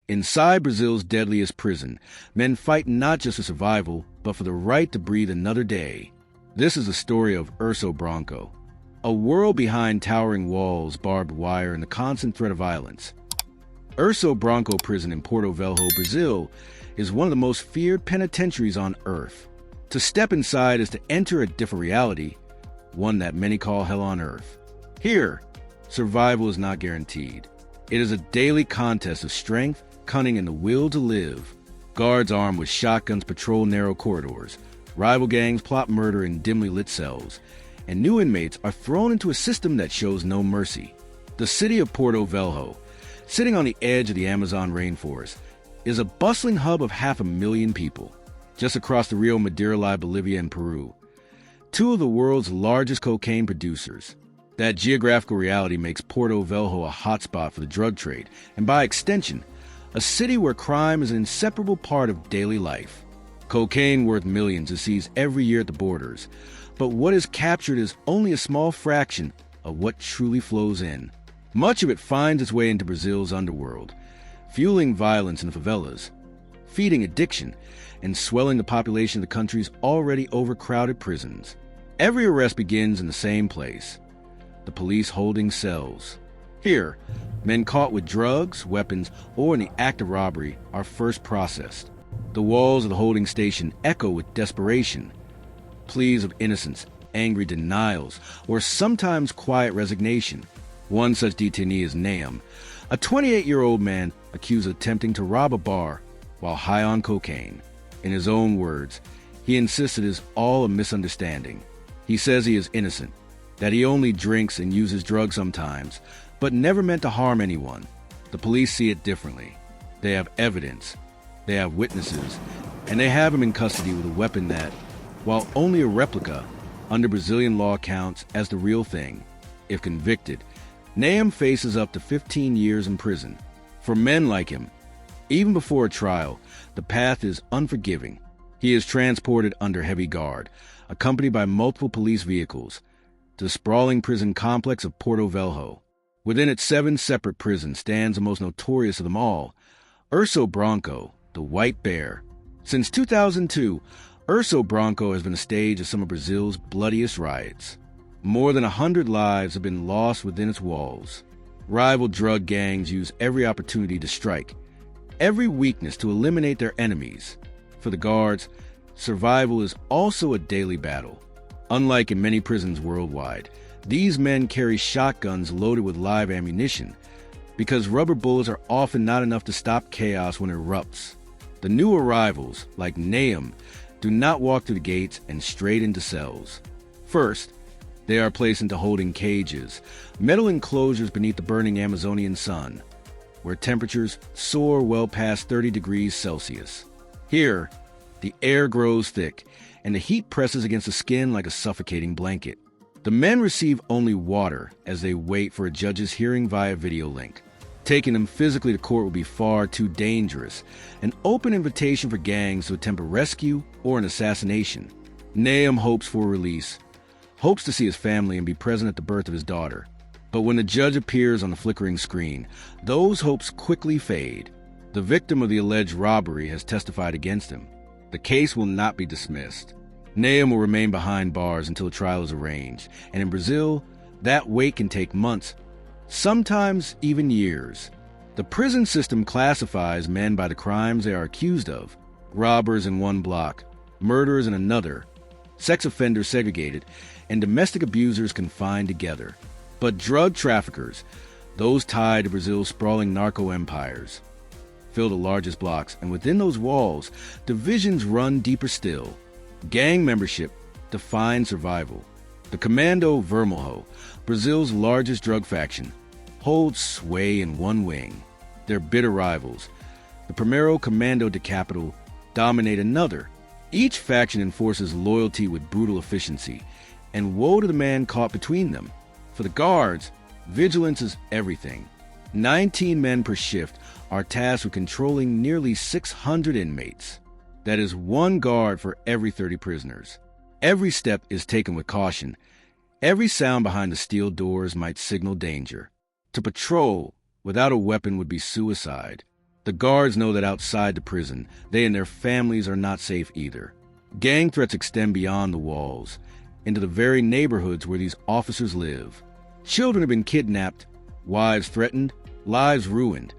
Inside Brazil's deadliest prison, men fight not just for survival, but for the right to breathe another day. This is the story of Urso Branco, a world behind towering walls, barbed wire, and the constant threat of violence. Urso Branco prison in Porto Velho, Brazil, is one of the most feared penitentiaries on earth. To step inside is to enter a different reality, one that many call hell on earth. Here, survival is not guaranteed. It is a daily contest of strength, cunning, and the will to live. Guards armed with shotguns patrol narrow corridors. Rival gangs plot murder in dimly lit cells. And new inmates are thrown into a system that shows no mercy. The city of Porto Velho, sitting on the edge of the Amazon rainforest, is a bustling hub of 500,000 people, just across the Rio Madeira lie Bolivia and Peru, two of the world's largest cocaine producers. That geographical reality makes Porto Velho a hotspot for the drug trade, and by extension, a city where crime is an inseparable part of daily life. Cocaine worth millions is seized every year at the borders, but what is captured is only a small fraction of what truly flows in. Much of it finds its way into Brazil's underworld, fueling violence in the favelas, feeding addiction, and swelling the population of the country's already overcrowded prisons. Every arrest begins in the same place, the police holding cells. Here, men caught with drugs, weapons, or in the act of robbery are first processed. The walls of the holding station echo with desperation, pleas of innocence, angry denials, or sometimes quiet resignation. One such detainee is Nahum, a 28-year-old man accused of attempting to rob a bar while high on cocaine. In his own words, he insists it is all a misunderstanding. He says he is innocent, that he only drinks and uses drugs sometimes, but never meant to harm anyone. The police see it differently. They have evidence, they have witnesses, and they have him in custody with a weapon that, while only a replica, under Brazilian law counts as the real thing. If convicted, Nahum faces up to 15 years in prison. For men like him, even before a trial, the path is unforgiving. He is transported under heavy guard, accompanied by multiple police vehicles, to the sprawling prison complex of Porto Velho. Within its 7 separate prisons stands the most notorious of them all, Urso Branco, the White Bear. Since 2002, Urso Branco has been a stage of some of Brazil's bloodiest riots. More than 100 lives have been lost within its walls. Rival drug gangs use every opportunity to strike, every weakness to eliminate their enemies. For the guards, survival is also a daily battle. Unlike in many prisons worldwide, these men carry shotguns loaded with live ammunition, because rubber bullets are often not enough to stop chaos when it erupts. The new arrivals, like Nahum, do not walk through the gates and straight into cells. First, they are placed into holding cages, metal enclosures beneath the burning Amazonian sun, where temperatures soar well past 30 degrees Celsius. Here, the air grows thick, and the heat presses against the skin like a suffocating blanket. The men receive only water as they wait for a judge's hearing via video link. Taking them physically to court would be far too dangerous, an open invitation for gangs to attempt a rescue or an assassination. Nahum hopes for release, hopes to see his family and be present at the birth of his daughter. But when the judge appears on the flickering screen, those hopes quickly fade. The victim of the alleged robbery has testified against him. The case will not be dismissed. Nahum will remain behind bars until a trial is arranged, and in Brazil, that wait can take months, sometimes even years. The prison system classifies men by the crimes they are accused of: robbers in one block, murderers in another, sex offenders segregated, and domestic abusers confined together. But drug traffickers, those tied to Brazil's sprawling narco empires, fill the largest blocks, and within those walls, divisions run deeper still. Gang membership defines survival. The Commando Vermelho, Brazil's largest drug faction, holds sway in one wing. Their bitter rivals, the Primeiro Commando de Capital, dominate another. Each faction enforces loyalty with brutal efficiency, and woe to the man caught between them. For the guards, vigilance is everything. 19 men per shift are tasked with controlling nearly 600 inmates. That is one guard for every 30 prisoners. Every step is taken with caution. Every sound behind the steel doors might signal danger. To patrol without a weapon would be suicide. The guards know that outside the prison, they and their families are not safe either. Gang threats extend beyond the walls, into the very neighborhoods where these officers live. Children have been kidnapped, wives threatened, lives ruined,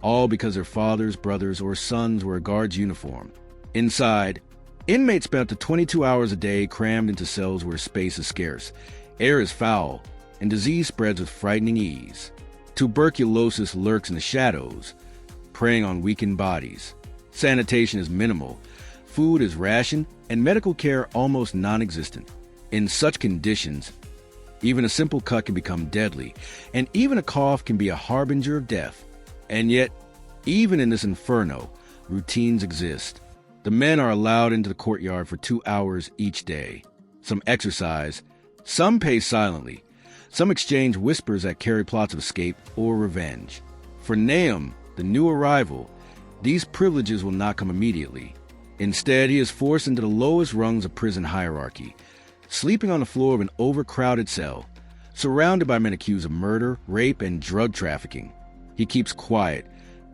all because their fathers, brothers, or sons wear a guard's uniform. Inside, inmates spend up to 22 hours a day crammed into cells where space is scarce, air is foul, and disease spreads with frightening ease. Tuberculosis lurks in the shadows, preying on weakened bodies. Sanitation is minimal, food is rationed, and medical care almost non-existent. In such conditions, even a simple cut can become deadly, and even a cough can be a harbinger of death. And yet, even in this inferno, routines exist. The men are allowed into the courtyard for 2 hours each day. Some exercise, some pace silently, some exchange whispers that carry plots of escape or revenge. For Nahum, the new arrival, these privileges will not come immediately. Instead, he is forced into the lowest rungs of prison hierarchy, sleeping on the floor of an overcrowded cell, surrounded by men accused of murder, rape, and drug trafficking. He keeps quiet,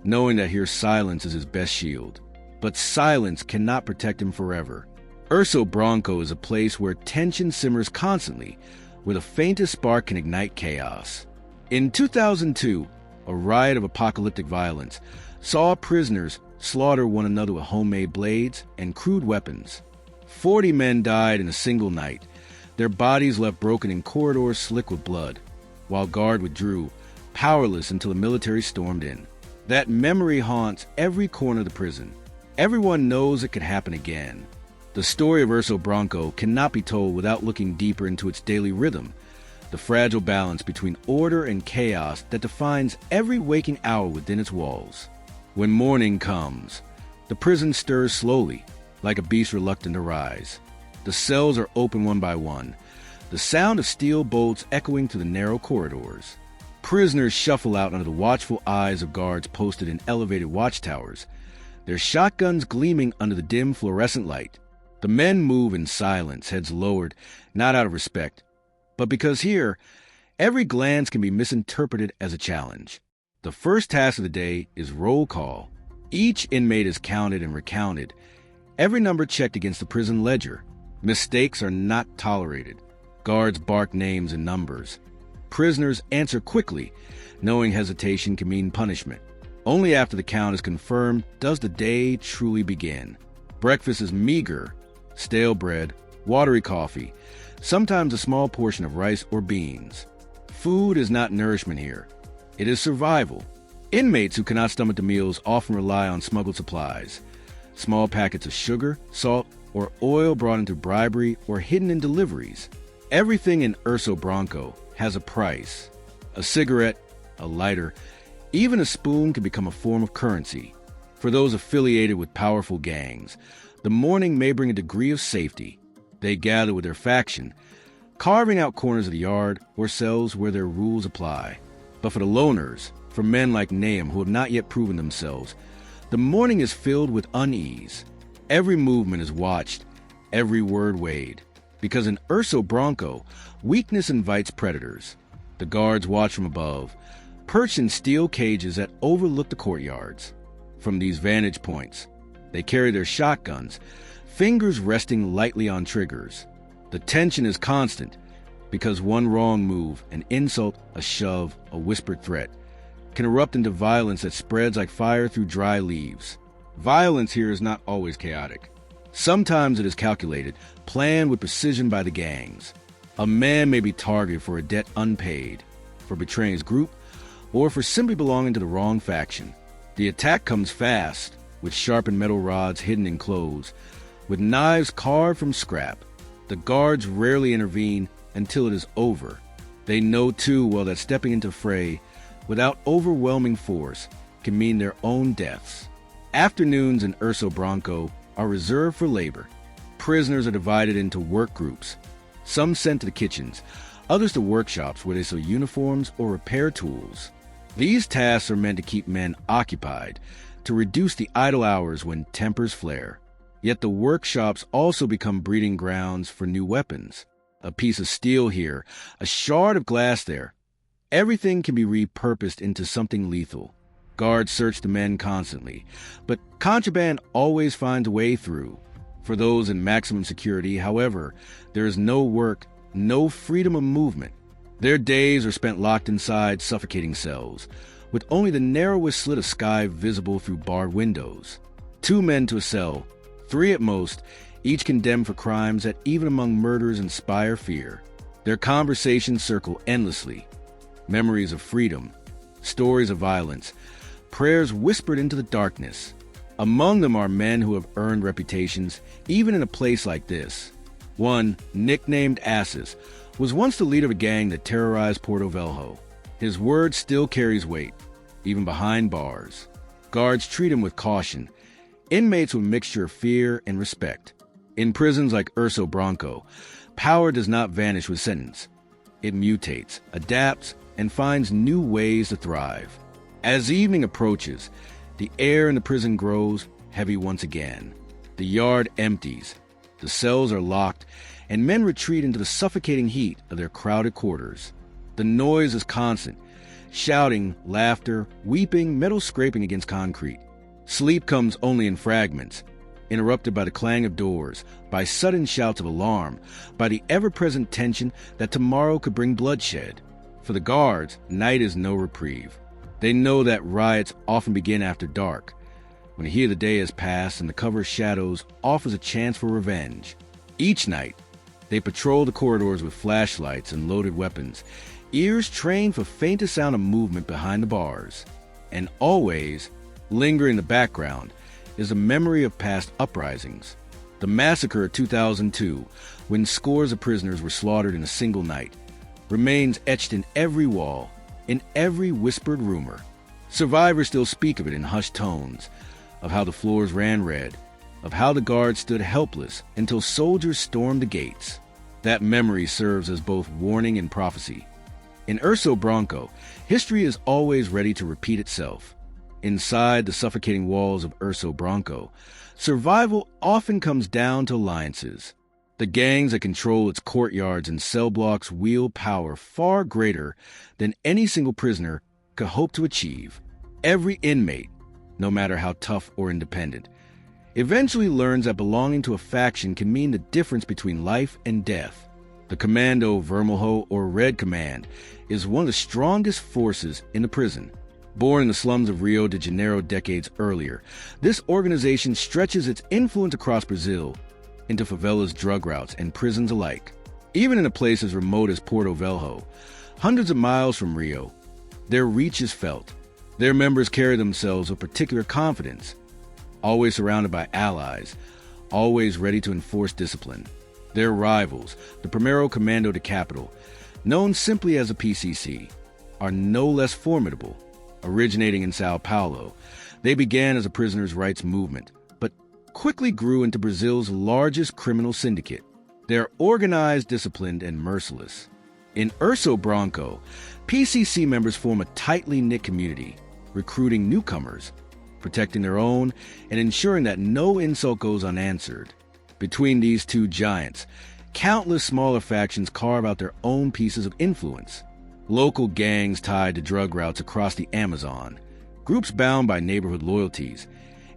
knowing that here silence is his best shield. But silence cannot protect him forever. Urso Branco is a place where tension simmers constantly, where the faintest spark can ignite chaos. In 2002, a riot of apocalyptic violence saw prisoners slaughter one another with homemade blades and crude weapons. 40 men died in a single night, their bodies left broken in corridors slick with blood, while guard withdrew, powerless until the military stormed in. That memory haunts every corner of the prison. Everyone knows it could happen again. The story of Urso Branco cannot be told without looking deeper into its daily rhythm, the fragile balance between order and chaos that defines every waking hour within its walls. When morning comes, the prison stirs slowly, like a beast reluctant to rise. The cells are open one by one, the sound of steel bolts echoing through the narrow corridors. Prisoners shuffle out under the watchful eyes of guards posted in elevated watchtowers, their shotguns gleaming under the dim fluorescent light. The men move in silence, heads lowered, not out of respect, but because here, every glance can be misinterpreted as a challenge. The first task of the day is roll call. Each inmate is counted and recounted, every number checked against the prison ledger. Mistakes are not tolerated. Guards bark names and numbers. Prisoners answer quickly, knowing hesitation can mean punishment. Only after the count is confirmed does the day truly begin. Breakfast is meager, stale bread, watery coffee, sometimes a small portion of rice or beans. Food is not nourishment here. It is survival. Inmates who cannot stomach the meals often rely on smuggled supplies. Small packets of sugar, salt, or oil brought into bribery or hidden in deliveries. Everything in Urso Branco has a price. A cigarette, a lighter, even a spoon can become a form of currency. For those affiliated with powerful gangs, the morning may bring a degree of safety. They gather with their faction, carving out corners of the yard or cells where their rules apply. But for the loners, for men like Nahum who have not yet proven themselves, the morning is filled with unease. Every movement is watched, every word weighed. Because in Urso Branco, weakness invites predators. The guards watch from above, perched in steel cages that overlook the courtyards. From these vantage points, they carry their shotguns, fingers resting lightly on triggers. The tension is constant, because one wrong move, an insult, a shove, a whispered threat, can erupt into violence that spreads like fire through dry leaves. Violence here is not always chaotic. Sometimes it is calculated, planned with precision by the gangs. A man may be targeted for a debt unpaid, for betraying his group, or for simply belonging to the wrong faction. The attack comes fast, with sharpened metal rods hidden in clothes, with knives carved from scrap. The guards rarely intervene until it is over. They know too well that stepping into fray without overwhelming force can mean their own deaths. Afternoons in Urso Branco are reserved for labor. Prisoners are divided into work groups, some sent to the kitchens, others to workshops where they sew uniforms or repair tools. These tasks are meant to keep men occupied, to reduce the idle hours when tempers flare. Yet the workshops also become breeding grounds for new weapons. A piece of steel here, a shard of glass there. Everything can be repurposed into something lethal. Guards search the men constantly, but contraband always finds a way through. For those in maximum security, however, there is no work, no freedom of movement. Their days are spent locked inside suffocating cells, with only the narrowest slit of sky visible through barred windows. 2 men to a cell, 3 at most, each condemned for crimes that even among murderers inspire fear. Their conversations circle endlessly. Memories of freedom, stories of violence, prayers whispered into the darkness. Among them are men who have earned reputations, even in a place like this. One, nicknamed Asses, was once the leader of a gang that terrorized Porto Velho. His word still carries weight, even behind bars. Guards treat him with caution, inmates with a mixture of fear and respect. In prisons like Urso Branco, power does not vanish with sentence. It mutates, adapts, and finds new ways to thrive. As evening approaches, the air in the prison grows heavy once again. The yard empties, the cells are locked, and men retreat into the suffocating heat of their crowded quarters. The noise is constant, shouting, laughter, weeping, metal scraping against concrete. Sleep comes only in fragments, interrupted by the clang of doors, by sudden shouts of alarm, by the ever-present tension that tomorrow could bring bloodshed. For the guards, night is no reprieve. They know that riots often begin after dark, when the heat of the day has passed and the cover of shadows offers a chance for revenge. Each night, they patrol the corridors with flashlights and loaded weapons, ears trained for faintest sound of movement behind the bars. And always, lingering in the background, is a memory of past uprisings. The massacre of 2002, when scores of prisoners were slaughtered in a single night, remains etched in every wall, in every whispered rumor. Survivors still speak of it in hushed tones, of how the floors ran red, of how the guards stood helpless until soldiers stormed the gates. That memory serves as both warning and prophecy. In Urso Branco, history is always ready to repeat itself. Inside the suffocating walls of Urso Branco, survival often comes down to alliances. The gangs that control its courtyards and cell blocks wield power far greater than any single prisoner could hope to achieve. Every inmate, no matter how tough or independent, eventually learns that belonging to a faction can mean the difference between life and death. The Commando Vermelho or Red Command is one of the strongest forces in the prison. Born in the slums of Rio de Janeiro decades earlier, this organization stretches its influence across Brazil into favelas, drug routes, and prisons alike. Even in a place as remote as Porto Velho, hundreds of miles from Rio, their reach is felt. Their members carry themselves with particular confidence, always surrounded by allies, always ready to enforce discipline. Their rivals, the Primeiro Commando de Capital, known simply as the PCC, are no less formidable. Originating in Sao Paulo, they began as a prisoners' rights movement, but quickly grew into Brazil's largest criminal syndicate. They're organized, disciplined, and merciless. In Urso Branco, PCC members form a tightly knit community, recruiting newcomers, protecting their own, and ensuring that no insult goes unanswered. Between these two giants, countless smaller factions carve out their own pieces of influence. Local gangs tied to drug routes across the Amazon, groups bound by neighborhood loyalties,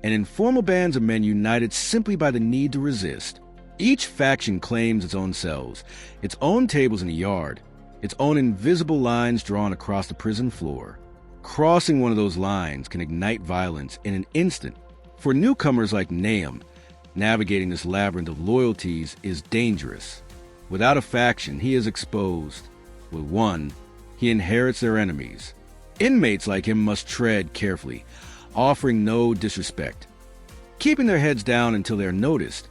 and informal bands of men united simply by the need to resist. Each faction claims its own cells, its own tables in the yard, its own invisible lines drawn across the prison floor. Crossing one of those lines can ignite violence in an instant. For newcomers like Nahum, navigating this labyrinth of loyalties is dangerous. Without a faction, he is exposed. With one, he inherits their enemies. Inmates like him must tread carefully, offering no disrespect, keeping their heads down until they are noticed,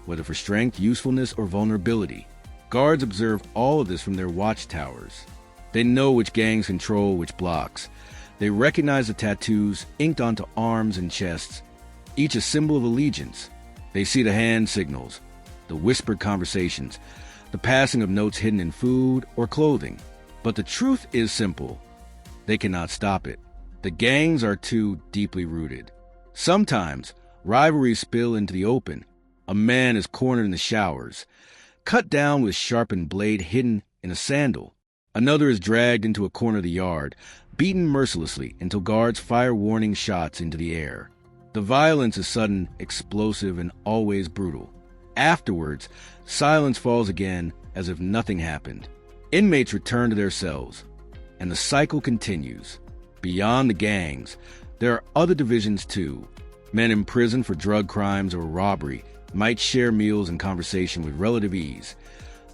whether for strength, usefulness, or vulnerability. Guards observe all of this from their watchtowers. They know which gangs control which blocks. They recognize the tattoos inked onto arms and chests, each a symbol of allegiance. They see the hand signals, the whispered conversations, the passing of notes hidden in food or clothing. But the truth is simple. They cannot stop it. The gangs are too deeply rooted. Sometimes, rivalries spill into the open. A man is cornered in the showers, cut down with sharpened blade hidden in a sandal. Another is dragged into a corner of the yard, beaten mercilessly until guards fire warning shots into the air. The violence is sudden, explosive, and always brutal. Afterwards, silence falls again as if nothing happened. Inmates return to their cells, and the cycle continues. Beyond the gangs, there are other divisions too. Men imprisoned for drug crimes or robbery might share meals and conversation with relative ease.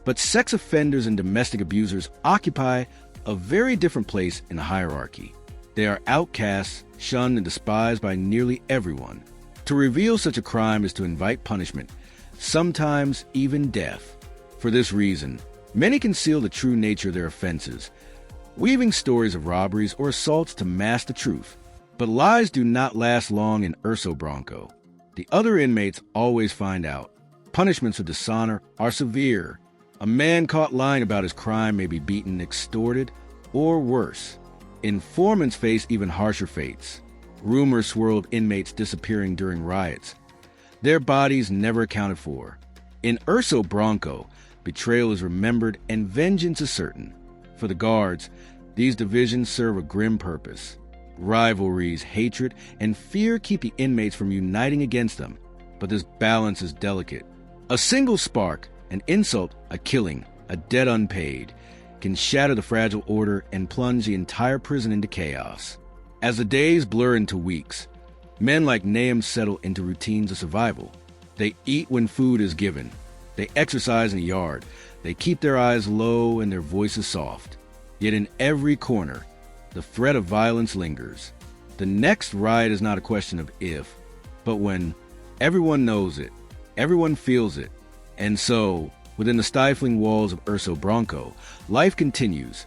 But sex offenders and domestic abusers occupy a very different place in the hierarchy. They are outcasts, shunned and despised by nearly everyone. To reveal such a crime is to invite punishment, sometimes even death. For this reason, many conceal the true nature of their offenses, weaving stories of robberies or assaults to mask the truth. But lies do not last long in Urso Branco. The other inmates always find out. Punishments for dishonor are severe. A man caught lying about his crime may be beaten, extorted, or worse. Informants face even harsher fates. Rumors swirl of inmates disappearing during riots, their bodies never accounted for. In Urso Branco, betrayal is remembered and vengeance is certain. For the guards, these divisions serve a grim purpose. Rivalries, hatred, and fear keep the inmates from uniting against them, but this balance is delicate. A single spark, an insult, a killing, a debt unpaid, can shatter the fragile order and plunge the entire prison into chaos. As the days blur into weeks, men like Nahum settle into routines of survival. They eat when food is given. They exercise in the yard. They keep their eyes low and their voices soft. Yet in every corner, the threat of violence lingers. The next riot is not a question of if, but when. Everyone knows it. Everyone feels it. And so, within the stifling walls of Urso Branco, life continues.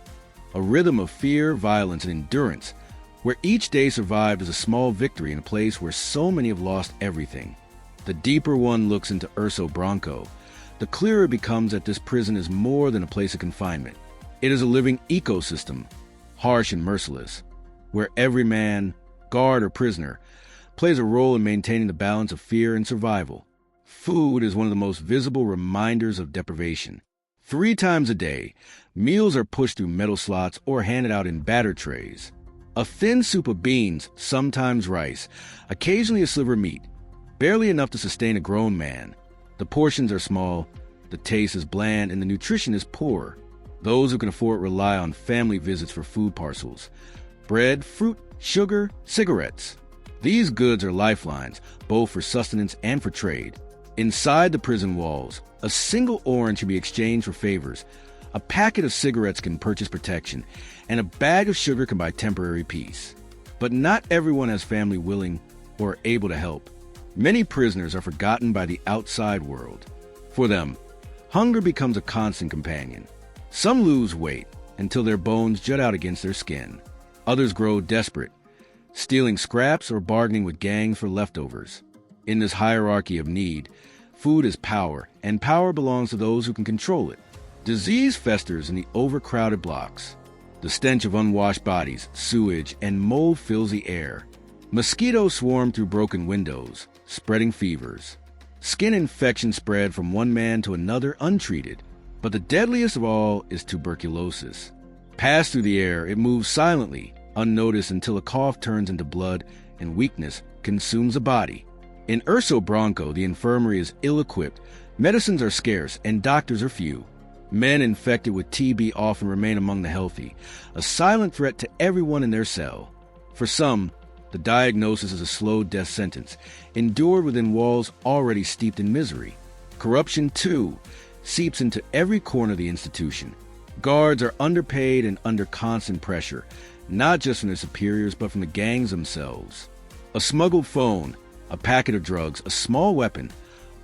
A rhythm of fear, violence, and endurance, where each day survived is a small victory in a place where so many have lost everything. The deeper one looks into Urso Branco, the clearer it becomes that this prison is more than a place of confinement. It is a living ecosystem, harsh and merciless, where every man, guard, or prisoner plays a role in maintaining the balance of fear and survival. Food is one of the most visible reminders of deprivation. 3 times a day, meals are pushed through metal slots or handed out in batter trays. A thin soup of beans, sometimes rice, occasionally a sliver of meat, barely enough to sustain a grown man. The portions are small, the taste is bland, and the nutrition is poor. Those who can afford rely on family visits for food parcels. Bread, fruit, sugar, cigarettes. These goods are lifelines, both for sustenance and for trade. Inside the prison walls, a single orange can be exchanged for favors. A packet of cigarettes can purchase protection, and a bag of sugar can buy temporary peace. But not everyone has family willing or able to help. Many prisoners are forgotten by the outside world. For them, hunger becomes a constant companion. Some lose weight until their bones jut out against their skin. Others grow desperate, stealing scraps or bargaining with gangs for leftovers. In this hierarchy of need, food is power, and power belongs to those who can control it. Disease festers in the overcrowded blocks. The stench of unwashed bodies, sewage, and mold fills the air. Mosquitoes swarm through broken windows, spreading fevers. Skin infections spread from one man to another untreated. But the deadliest of all is tuberculosis. Passed through the air, it moves silently, unnoticed until a cough turns into blood and weakness consumes a body. In Urso Branco, the infirmary is ill-equipped, medicines are scarce, and doctors are few. Men infected with TB often remain among the healthy, a silent threat to everyone in their cell. For some, the diagnosis is a slow death sentence, endured within walls already steeped in misery. Corruption, too, seeps into every corner of the institution. Guards are underpaid and under constant pressure, not just from their superiors, but from the gangs themselves. A smuggled phone, a packet of drugs, a small weapon,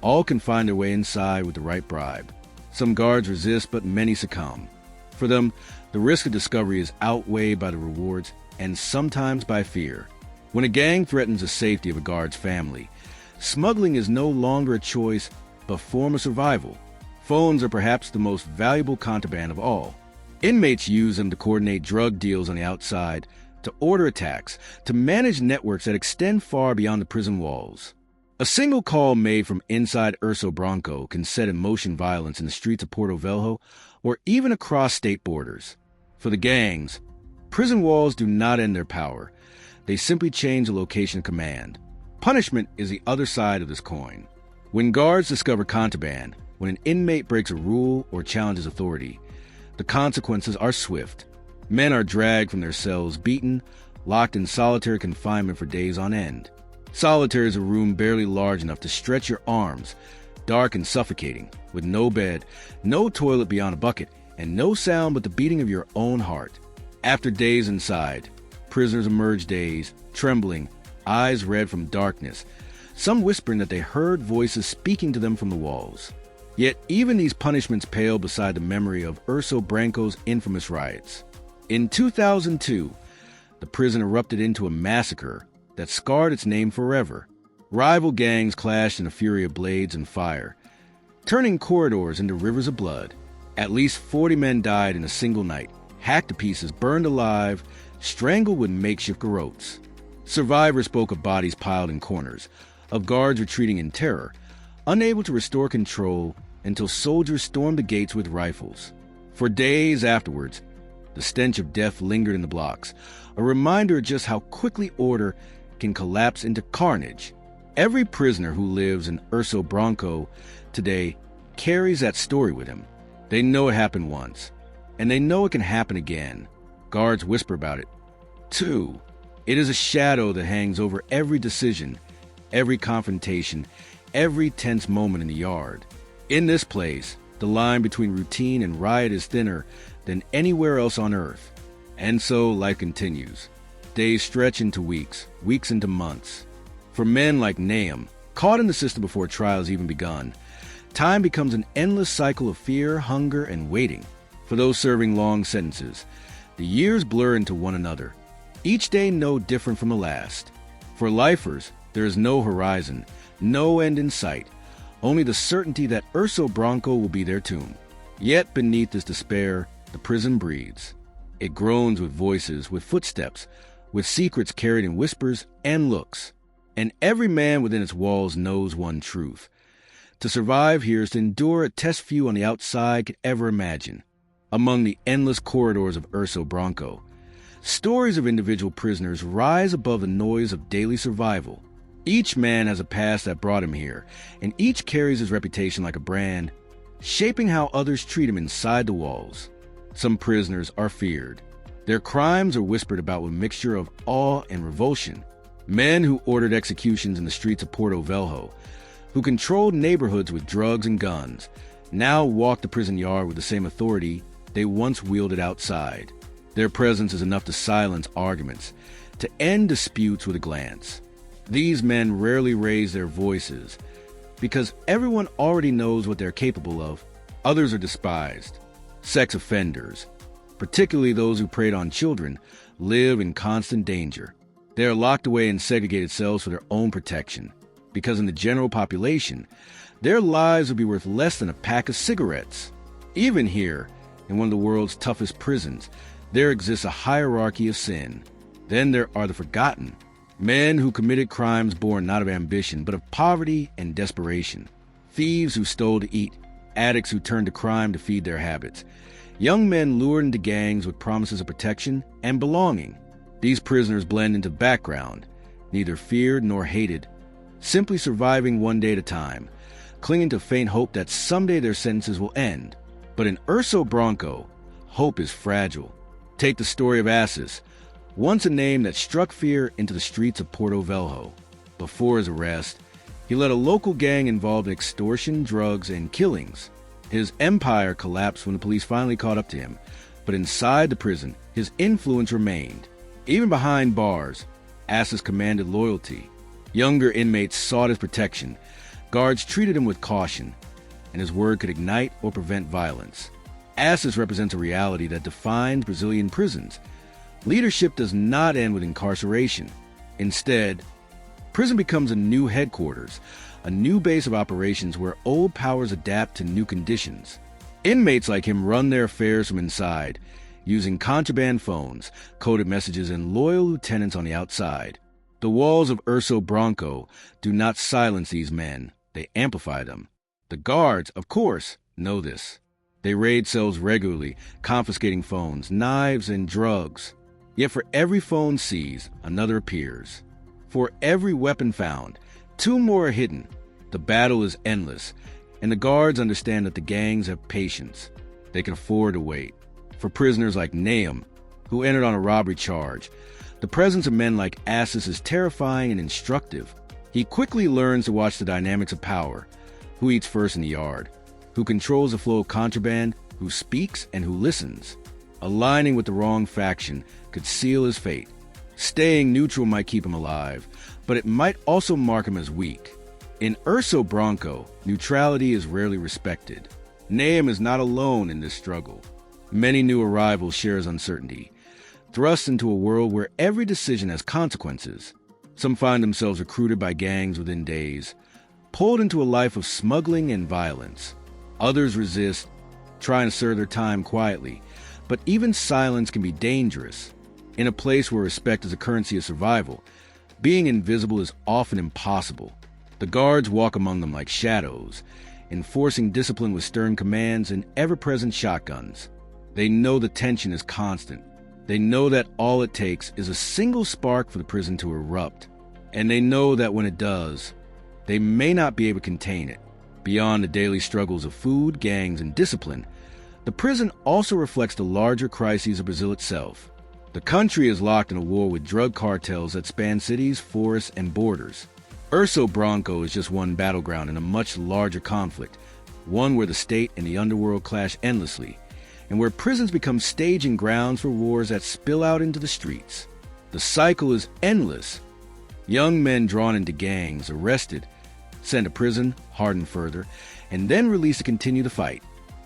all can find their way inside with the right bribe. Some guards resist, but many succumb. For them, the risk of discovery is outweighed by the rewards and sometimes by fear. When a gang threatens the safety of a guard's family, smuggling is no longer a choice, but form of survival. Phones are perhaps the most valuable contraband of all. Inmates use them to coordinate drug deals on the outside, to order attacks, to manage networks that extend far beyond the prison walls. A single call made from inside Urso Branco can set in motion violence in the streets of Porto Velho or even across state borders. For the gangs, Prison walls do not end their power. They simply change the location of command. Punishment is the other side of this coin. When guards discover contraband, when an inmate breaks a rule or challenges authority, the consequences are swift. Men are dragged from their cells, beaten, locked in solitary confinement for days on end. Solitary is a room barely large enough to stretch your arms, dark and suffocating, with no bed, no toilet beyond a bucket, and no sound but the beating of your own heart. After days inside, prisoners emerge dazed, trembling, eyes red from darkness, some whispering that they heard voices speaking to them from the walls. Yet even these punishments pale beside the memory of Urso Branco's infamous riots. In 2002, the prison erupted into a massacre that scarred its name forever. Rival gangs clashed in a fury of blades and fire, turning corridors into rivers of blood. At least 40 men died in a single night, hacked to pieces, burned alive, strangled with makeshift garrotes. Survivors spoke of bodies piled in corners, of guards retreating in terror, unable to restore control until soldiers stormed the gates with rifles. For days afterwards, the stench of death lingered in the blocks, a reminder of just how quickly order can collapse into carnage. Every prisoner who lives in Urso Branco today carries that story with him. They know it happened once, and they know it can happen again. Guards whisper about it, too. It is a shadow that hangs over every decision, every confrontation, every tense moment in the yard. In this place, the line between routine and riot is thinner than anywhere else on earth. And so life continues. Days stretch into weeks, weeks into months. For men like Nahum, caught in the system before trials even begun, time becomes an endless cycle of fear, hunger, and waiting. For those serving long sentences, the years blur into one another, each day no different from the last. For lifers, there is no horizon, no end in sight, only the certainty that Urso Branco will be their tomb. Yet beneath this despair, the prison breathes. It groans with voices, with footsteps, with secrets carried in whispers and looks. And every man within its walls knows one truth. To survive here is to endure a test few on the outside could ever imagine. Among the endless corridors of Urso Branco, stories of individual prisoners rise above the noise of daily survival. Each man has a past that brought him here, and each carries his reputation like a brand, shaping how others treat him inside the walls. Some prisoners are feared. Their crimes are whispered about with a mixture of awe and revulsion. Men who ordered executions in the streets of Porto Velho, who controlled neighborhoods with drugs and guns, now walk the prison yard with the same authority they once wielded outside. Their presence is enough to silence arguments, to end disputes with a glance. These men rarely raise their voices, because everyone already knows what they're capable of. Others are despised. Sex offenders, particularly those who preyed on children, live in constant danger. They are locked away in segregated cells for their own protection, because in the general population, their lives would be worth less than a pack of cigarettes. Even here, in one of the world's toughest prisons, there exists a hierarchy of sin. Then there are the forgotten, men who committed crimes born not of ambition, but of poverty and desperation. Thieves who stole to eat, addicts who turned to crime to feed their habits. Young men lured into gangs with promises of protection and belonging. These prisoners blend into the background, neither feared nor hated, simply surviving one day at a time, clinging to faint hope that someday their sentences will end. But in Urso Branco, hope is fragile. Take the story of Assis, once a name that struck fear into the streets of Porto Velho. Before his arrest, he led a local gang involved in extortion, drugs, and killings. His empire collapsed when the police finally caught up to him, but inside the prison, his influence remained. Even behind bars, Assis commanded loyalty. Younger inmates sought his protection. Guards treated him with caution, and his word could ignite or prevent violence. Assis represents a reality that defines Brazilian prisons. Leadership does not end with incarceration. Instead, prison becomes a new headquarters, a new base of operations where old powers adapt to new conditions. Inmates like him run their affairs from inside, using contraband phones, coded messages, and loyal lieutenants on the outside. The walls of Urso Branco do not silence these men, they amplify them. The guards, of course, know this. They raid cells regularly, confiscating phones, knives, and drugs. Yet for every phone seized, another appears. For every weapon found, two more are hidden. The battle is endless, and the guards understand that the gangs have patience. They can afford to wait. For prisoners like Nahum, who entered on a robbery charge, the presence of men like Assis is terrifying and instructive. He quickly learns to watch the dynamics of power, who eats first in the yard, who controls the flow of contraband, who speaks and who listens. Aligning with the wrong faction could seal his fate. Staying neutral might keep him alive, but it might also mark him as weak. In Urso Branco, neutrality is rarely respected. Nahum is not alone in this struggle. Many new arrivals share his uncertainty, thrust into a world where every decision has consequences. Some find themselves recruited by gangs within days, pulled into a life of smuggling and violence. Others resist, trying to serve their time quietly, but even silence can be dangerous. In a place where respect is a currency of survival, being invisible is often impossible. The guards walk among them like shadows, enforcing discipline with stern commands and ever-present shotguns. They know the tension is constant. They know that all it takes is a single spark for the prison to erupt. And they know that when it does, they may not be able to contain it. Beyond the daily struggles of food, gangs, and discipline, the prison also reflects the larger crises of Brazil itself. The country is locked in a war with drug cartels that span cities, forests, and borders. Urso Branco is just one battleground in a much larger conflict, one where the state and the underworld clash endlessly, and where prisons become staging grounds for wars that spill out into the streets. The cycle is endless. Young men drawn into gangs, arrested, sent to prison, hardened further, and then released to continue the fight.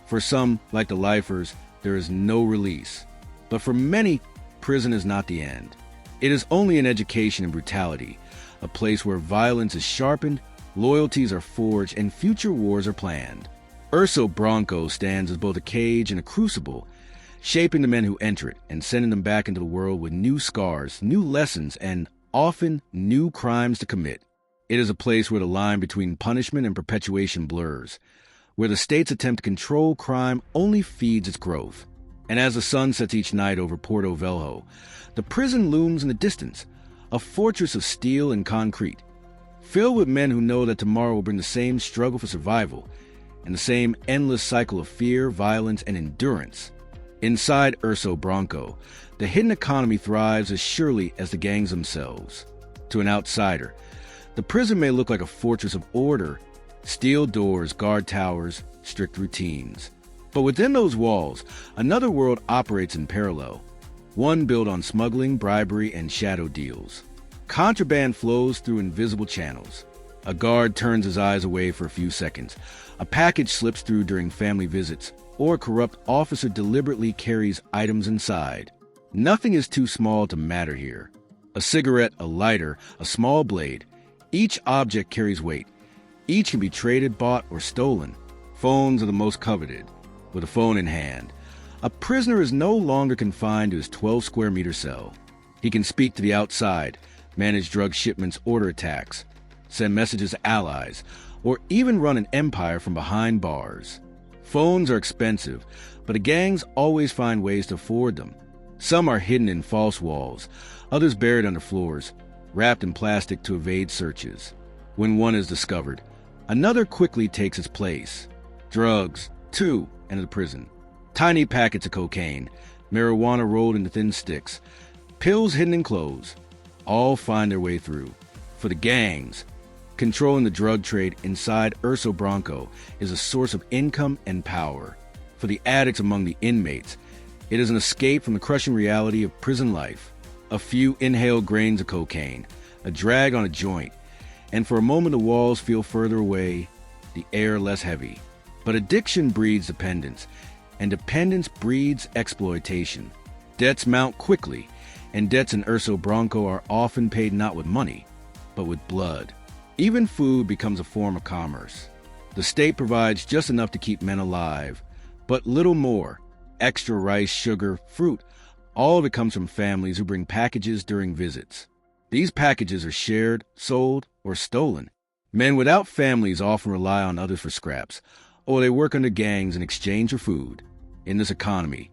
For some, like the lifers, there is no release. But for many, prison is not the end. It is only an education in brutality, a place where violence is sharpened, loyalties are forged, and future wars are planned. Urso Branco stands as both a cage and a crucible, shaping the men who enter it and sending them back into the world with new scars, new lessons, and often new crimes to commit. It is a place where the line between punishment and perpetuation blurs, where the state's attempt to control crime only feeds its growth. And as the sun sets each night over Porto Velho, the prison looms in the distance, a fortress of steel and concrete, filled with men who know that tomorrow will bring the same struggle for survival and the same endless cycle of fear, violence, and endurance. Inside Urso Branco, the hidden economy thrives as surely as the gangs themselves. To an outsider, the prison may look like a fortress of order, steel doors, guard towers, strict routines. But within those walls, another world operates in parallel, one built on smuggling, bribery, and shadow deals. Contraband flows through invisible channels. A guard turns his eyes away for a few seconds. A package slips through during family visits, or a corrupt officer deliberately carries items inside. Nothing is too small to matter here. A cigarette, a lighter, a small blade. Each object carries weight. Each can be traded, bought, or stolen. Phones are the most coveted. With a phone in hand, a prisoner is no longer confined to his 12-square-meter cell. He can speak to the outside, manage drug shipments, order attacks, send messages to allies, or even run an empire from behind bars. Phones are expensive, but the gangs always find ways to afford them. Some are hidden in false walls, others buried under floors, wrapped in plastic to evade searches. When one is discovered, another quickly takes its place. Drugs, too, enter the prison. Tiny packets of cocaine, marijuana rolled into thin sticks, pills hidden in clothes, all find their way through. For the gangs, controlling the drug trade inside Urso Branco is a source of income and power. For the addicts among the inmates, it is an escape from the crushing reality of prison life. A few inhaled grains of cocaine, a drag on a joint, and for a moment the walls feel further away, the air less heavy. But addiction breeds dependence, and dependence breeds exploitation. Debts mount quickly, and debts in Urso Branco are often paid not with money, but with blood. Even food becomes a form of commerce. The state provides just enough to keep men alive, but little more. Extra rice, sugar, fruit, all of it comes from families who bring packages during visits. These packages are shared, sold, or stolen. Men without families often rely on others for scraps, or they work under gangs in exchange for food. In this economy,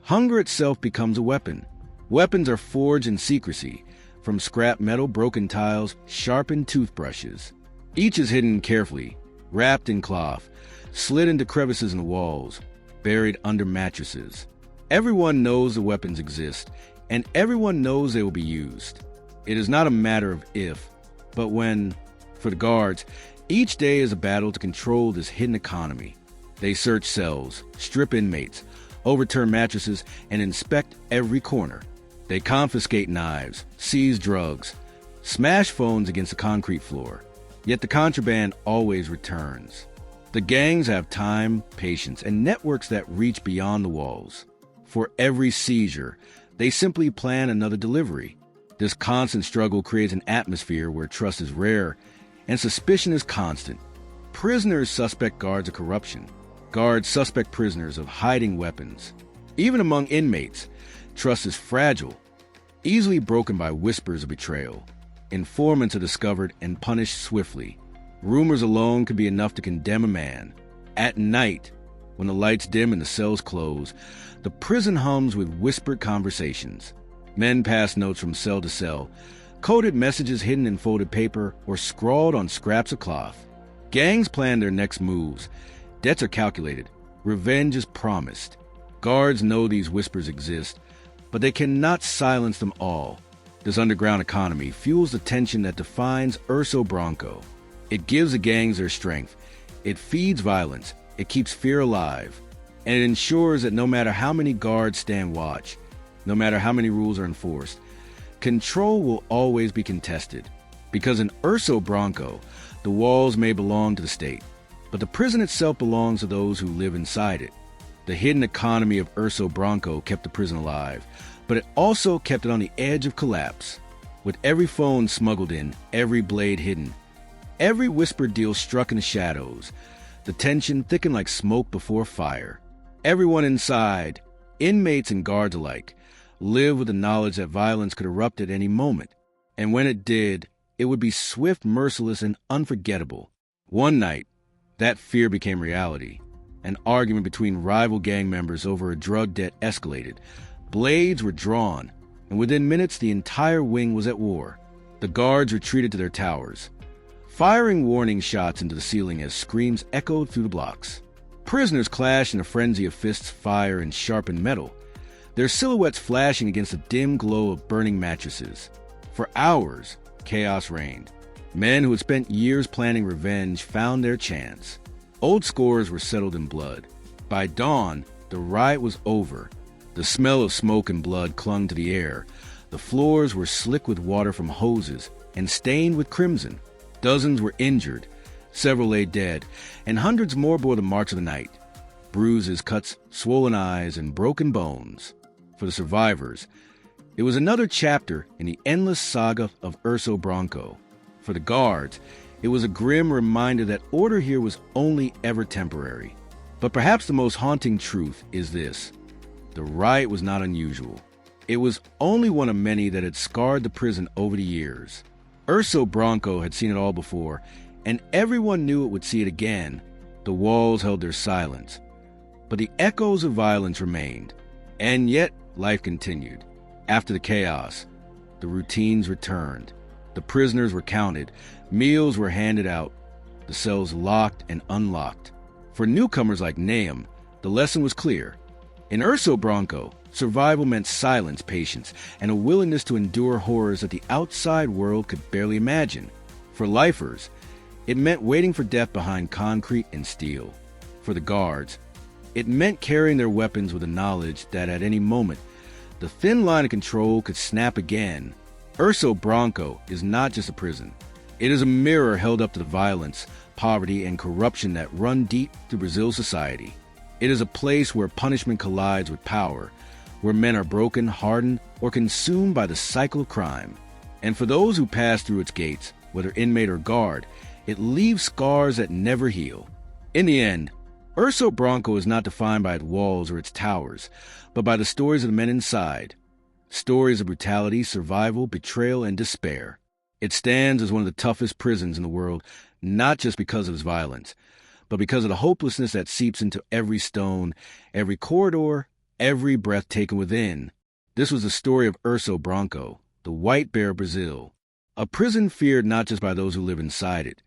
hunger itself becomes a weapon, Weapons are forged in secrecy, from scrap metal, broken tiles, sharpened toothbrushes. Each is hidden carefully, wrapped in cloth, slid into crevices in the walls, buried under mattresses. Everyone knows the weapons exist, and everyone knows they will be used. It is not a matter of if, but when. For the guards, each day is a battle to control this hidden economy. They search cells, strip inmates, overturn mattresses, and inspect every corner. They confiscate knives, seize drugs, smash phones against the concrete floor. Yet the contraband always returns. The gangs have time, patience, and networks that reach beyond the walls. For every seizure, they simply plan another delivery. This constant struggle creates an atmosphere where trust is rare and suspicion is constant. Prisoners suspect guards of corruption. Guards suspect prisoners of hiding weapons. Even among inmates, trust is fragile, easily broken by whispers of betrayal. Informants are discovered and punished swiftly. Rumors alone could be enough to condemn a man. At night, when the lights dim and the cells close, the prison hums with whispered conversations. Men pass notes from cell to cell, coded messages hidden in folded paper or scrawled on scraps of cloth. Gangs plan their next moves. Debts are calculated. Revenge is promised. Guards know these whispers exist, but they cannot silence them all. This underground economy fuels the tension that defines Urso Branco. It gives the gangs their strength. It feeds violence. It keeps fear alive. And it ensures that no matter how many guards stand watch, no matter how many rules are enforced, control will always be contested. Because in Urso Branco, the walls may belong to the state, but the prison itself belongs to those who live inside it. The hidden economy of Urso Branco kept the prison alive, but it also kept it on the edge of collapse. With every phone smuggled in, every blade hidden, every whispered deal struck in the shadows, the tension thickened like smoke before fire. Everyone inside, inmates and guards alike, lived with the knowledge that violence could erupt at any moment. And when it did, it would be swift, merciless, and unforgettable. One night, that fear became reality. An argument between rival gang members over a drug debt escalated. Blades were drawn, and within minutes the entire wing was at war. The guards retreated to their towers, firing warning shots into the ceiling as screams echoed through the blocks. Prisoners clashed in a frenzy of fists, fire, and sharpened metal, their silhouettes flashing against the dim glow of burning mattresses. For hours, chaos reigned. Men who had spent years planning revenge found their chance. Old scores were settled in blood. By dawn, the riot was over. The smell of smoke and blood clung to the air. The floors were slick with water from hoses and stained with crimson. Dozens were injured, several lay dead, and hundreds more bore the marks of the night. Bruises, cuts, swollen eyes, and broken bones. For the survivors, it was another chapter in the endless saga of Urso Branco. For the guards, it was a grim reminder that order here was only ever temporary. But perhaps the most haunting truth is this: the riot was not unusual. It was only one of many that had scarred the prison over the years. Urso Branco had seen it all before, and everyone knew it would see it again. The walls held their silence, but the echoes of violence remained. And yet, life continued. After the chaos, the routines returned. The prisoners were counted, meals were handed out, the cells locked and unlocked. For newcomers like Nahum, the lesson was clear. In Urso Branco, survival meant silence, patience, and a willingness to endure horrors that the outside world could barely imagine. For lifers, it meant waiting for death behind concrete and steel. For the guards, it meant carrying their weapons with the knowledge that at any moment, the thin line of control could snap again. Urso Branco is not just a prison. It is a mirror held up to the violence, poverty, and corruption that run deep through Brazil's society. It is a place where punishment collides with power, where men are broken, hardened, or consumed by the cycle of crime. And for those who pass through its gates, whether inmate or guard, it leaves scars that never heal. In the end, Urso Branco is not defined by its walls or its towers, but by the stories of the men inside. Stories of brutality, survival, betrayal, and despair. It stands as one of the toughest prisons in the world, not just because of its violence, but because of the hopelessness that seeps into every stone, every corridor, every breath taken within. This was the story of Urso Branco, the white bear of Brazil, a prison feared not just by those who live inside it,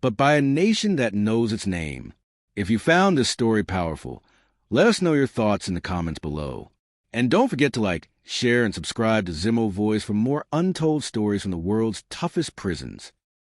but by a nation that knows its name. If you found this story powerful, let us know your thoughts in the comments below. And don't forget to like, share, and subscribe to Zimo Voice for more untold stories from the world's toughest prisons.